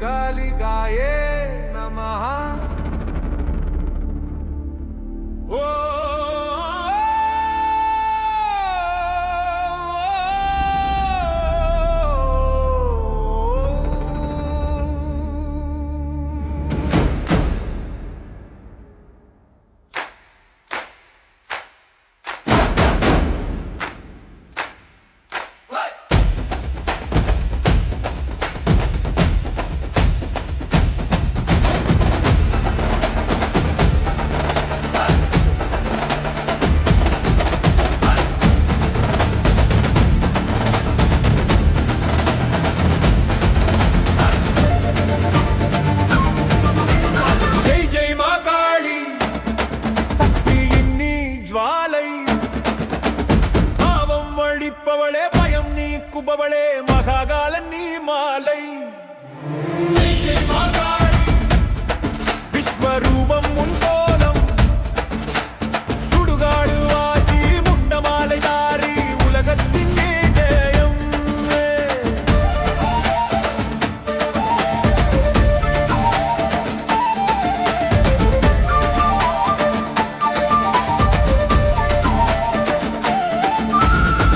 कालिकाये नमः। குபவளே மகாகாலன் நீ மாலை விஸ்வரூபம் உன் கோலம் சுடுகாடு வாசி முண்ட மாலை தாரி உலகத்தின் நேயம்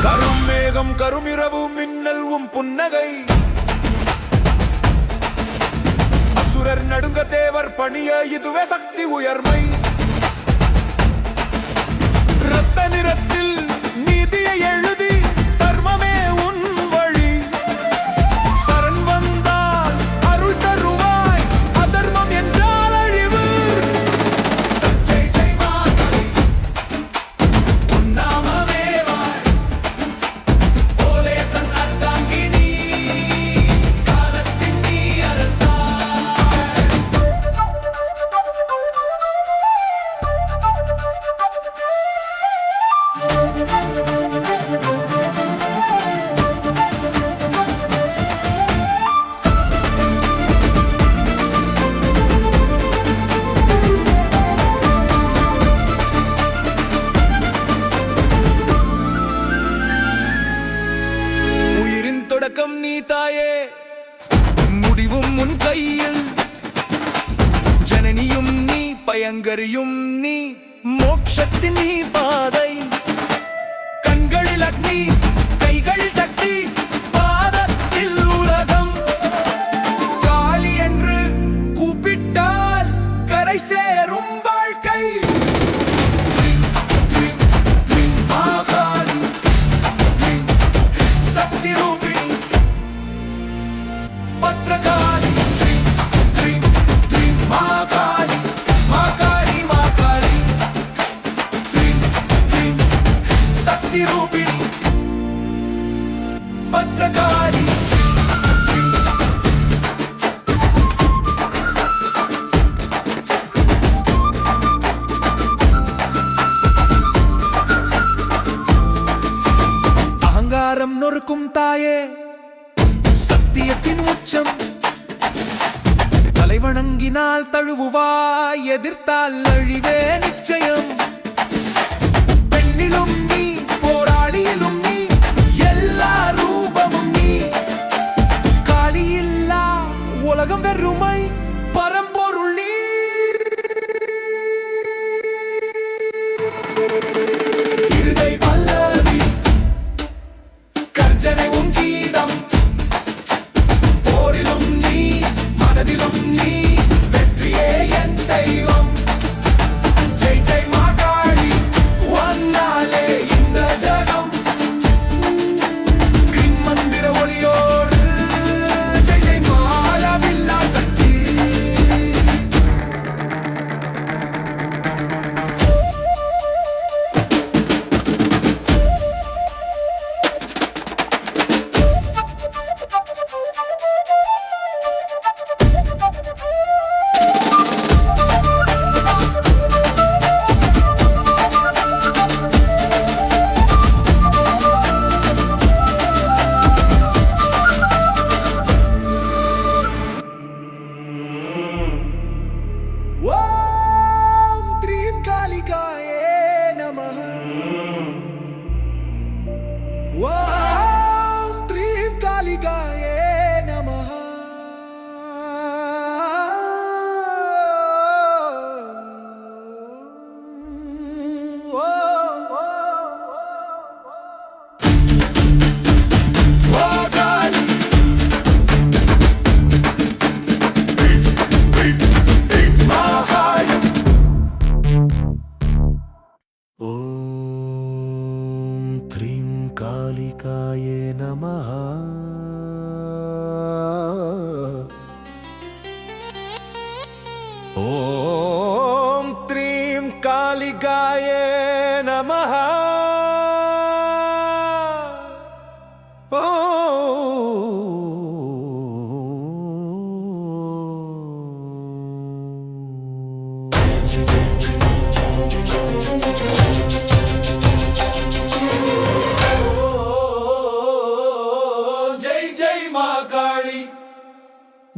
கரும் மேகம் கருமிரவு மின்னல் புன்னகை அசுரர் நடுங்க தேவர் பணிய இதுவே சக்தி உயர்மை இரத்த நிறத்தில் நீதியை எழுதி தர்மமே உன் வழி சரண் வந்தால் அருள் தருவாய் அதர்மம் என்றால் அழிவு தொடக்கம் நீ தாயே முடிவும் உன் கையில் ஜனனியும் நீ பயங்கரியும் நீ மோட்சத்தின் நீ பாதை கண்களில் அக்னி கைகளில் சக்தி பாதத்தில் உலகம் காளி என்று கூப்பிட்டால் கரை சேரும் வாழ்க்கை சக்தி ரூபி பத்ரகாளி மாகாளி மாகாளி மாகாளி சக்தி ரூபிணி பத்ரகாளி அகங்காரம் நொறுக்கும் தாயே சத்தியத்தின் உச்சம் தலைவணங்கினால் தழுவுவாய் எதிர்த்தால் அழிவே நிச்சயம் பெண்ணிலும் நீ போராளியிலும் நீ எல்லா ரூபமும் நீ காளியில்லா உலகம் வெறுமை பரம்பொருள் நீ இருதை பல்லவி கர்ஜனை உன் கீதம் போரிலும் நீ மனதிலும் நீ வெற்றியே என் தெய்வம் ஜெய் ஜெய் மாகாளி ஒன்னாலே இந்த ஜகம் கிரீம் மந்திர ஒளியோடு ஜெய் ஜெய் மாலவில்லா சக்தி ஓம் த்ரீம் காளிகாயே நமஹ.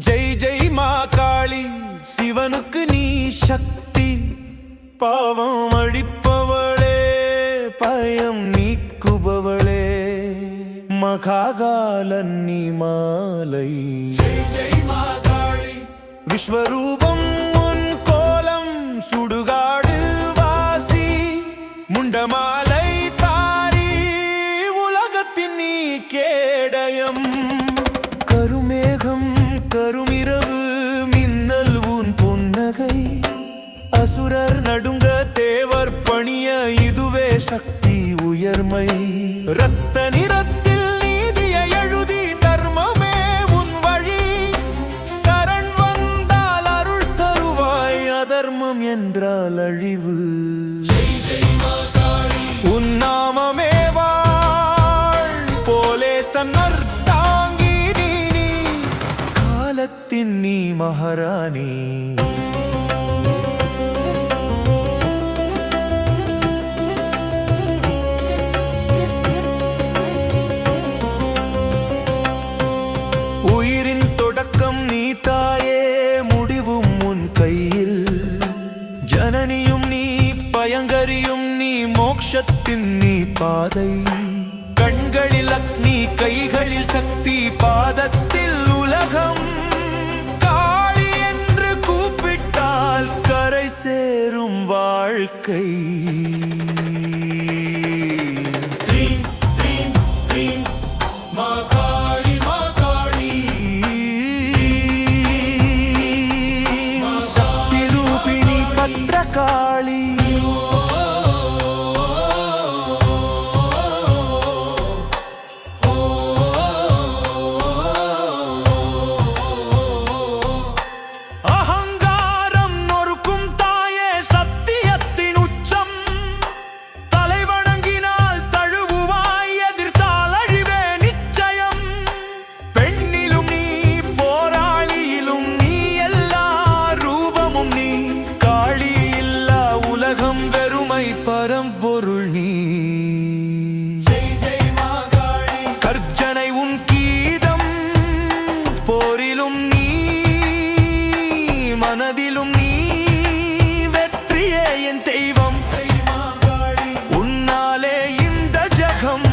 ஜெய் ஜெய் மா காளி, சிவனுக்கு நீ சக்தி. பாவம் அழிப்பவளே, பயம் நீக்குபவளே, மகாகாலன் நீ மாலை. ஜெய் ஜெய் மா காளி, விஸ்வரூபம் உன் கோலம், சுடுகாடு வாசி, முண்டமாலை தாரி, உலகத்தின் நீ கேடயம். கருமேகம் கருமிரவு, மின்னல் உன் புன்னகை, அசுரர் நடுங்க தேவர் பணிய, இதுவே சக்தி உயர்மை. இரத்த நிறத்தில் நீதியை எழுதி, தர்மமே உன் வழி. சரண் வந்தால் அருள் தருவாய், அதர்மம் என்றால் அழிவு. உன் நாமமே வாழ், போலே சன்னர் நீ மகாராணி. உயிரின் தொடக்கம் நீ தாயே, முடிவும் உன் கையில். ஜனனியும் நீ, பயங்கரியும் நீ, மோட்சத்தின் நீ பாதை. கண்களில் அக்னி, கைகளில் சக்தி, பாதத்தில் உலகம். கரை சேரும் வாழ்க்கை. த்ரீம் த்ரீம் த்ரீம் மாகாளி மாகாளி, சக்தி ரூபிணி பத்ரகாளி. பரம்பொருள் நீ. ஜெய் ஜெய் மாகாளி, கர்ஜனை உன் கீதம். போரிலும் நீ, மனதிலும் நீ, வெற்றியே என் தெய்வம். உன்னாலே இந்த ஜகம்.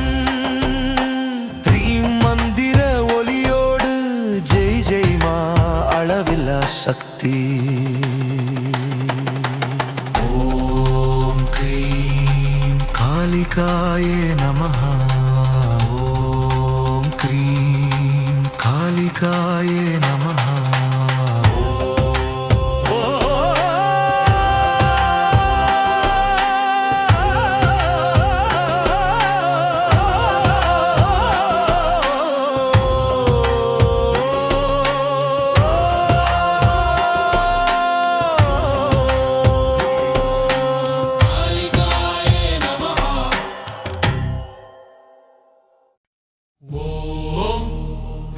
த்ரீம் மந்திர ஒலியோடு, ஜெய் ஜெய் மா அளவில்லா சக்தி. காளிகாயே நமஹ. ஓம் க்ரீம் காளிகாயே நமஹ.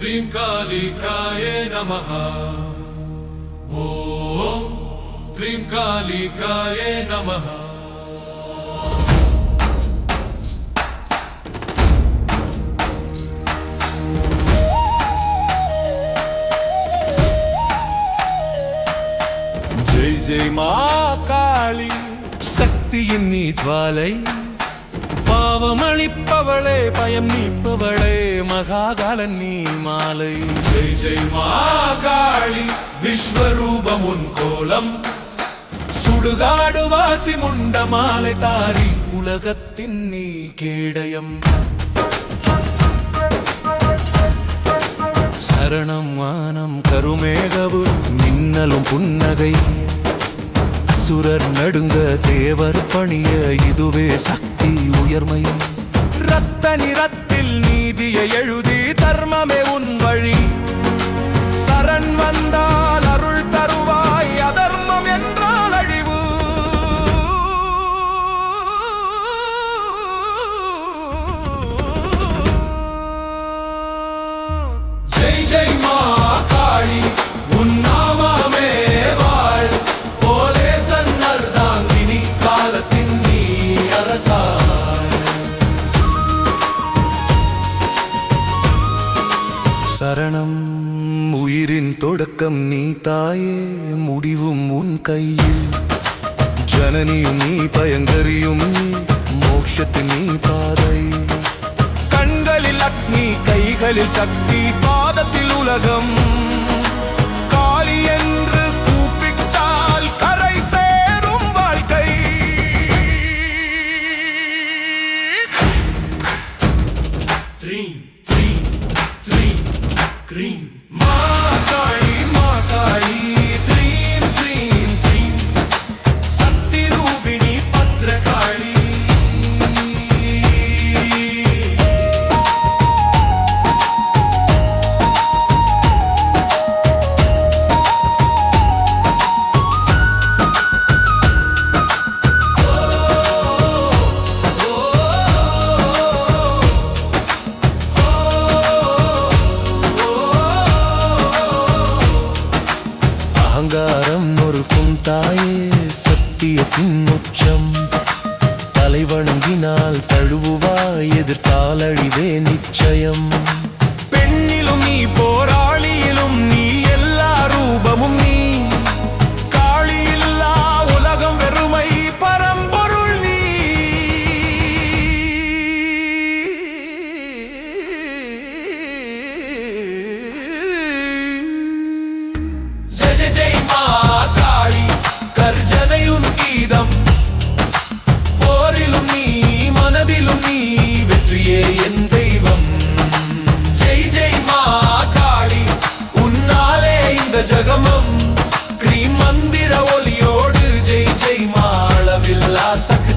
ह्रीं कालिकाये नमः। ॐ ह्रीं कालिकाये नमः। जय जय मां काली, சக்தியின் நீ ஜுவாலை. பாவமளிப்பவளே, பயம் நீப்பவளே, மகாகாலன் நீ மாலை. ஜெய் ஜெய் மாகாளி, விஸ்வரூபம் உன் கோலம். சுடுகாடு வாசி, முண்ட மாலை தாரி, உலகத்தின் நீ கேடயம். சரணம் வானம் கருமேகவு, மின்னலும் புன்னகை. அசுரர் நடுங்க தேவர் பணிய, இதுவே சக்தி உயர்மை. இரத்த நிறத்தில் நீதியை எழுதி, தர்மமே உன் வழி. சரண் வந்தால் அருள் தருவாய், அதர்மம் தொடக்கம் நீ தாயே, முடிவும் உன் கையில். ஜனனியும் நீ, பயங்கரியும் நீ, மோட்சத்தின் நீ பாதை. கண்களில் அக்னி, கைகளில் சக்தி, பாதத்தில் உலகம். காளி என்று கூப்பிட்டால் கரை சேரும் வாழ்க்கை. த்ரீம் த்ரீம் த்ரீம் க்ரீம் மாகாளி மாகாளி த்ரீம் த்ரீம் த்ரீம். சக்தி ரூபிணி பத்ரகாளி. அகங்காரம் நொறுக்கும் தாயே, சத்தியத்தின் உச்சம். தலை வணங்கினால் தழுவுவாய், எதிர்த்தால் அழிவே நிச்சயம். பெண்ணிலும் நீ, போராளியிலும் நீ, எல்லா ரூபமும் நீ. காளி இல்லா உலகம் வெறுமை, பரம்பொருள் நீ. ஜெய ஜெய ஜெய் மா காளி, கர்ஜனையுன் கீதம். போரிலும் நீ, மனதிலும் நீ, வெற்றியே என் தெய்வம். ஜெய் ஜெய் மா காளி, உன்னாலே இந்த ஜகமம். கிரீம் மந்திர ஒலியோடு ஜெய் ஜெய் மா, அளவில்லா சக்தி.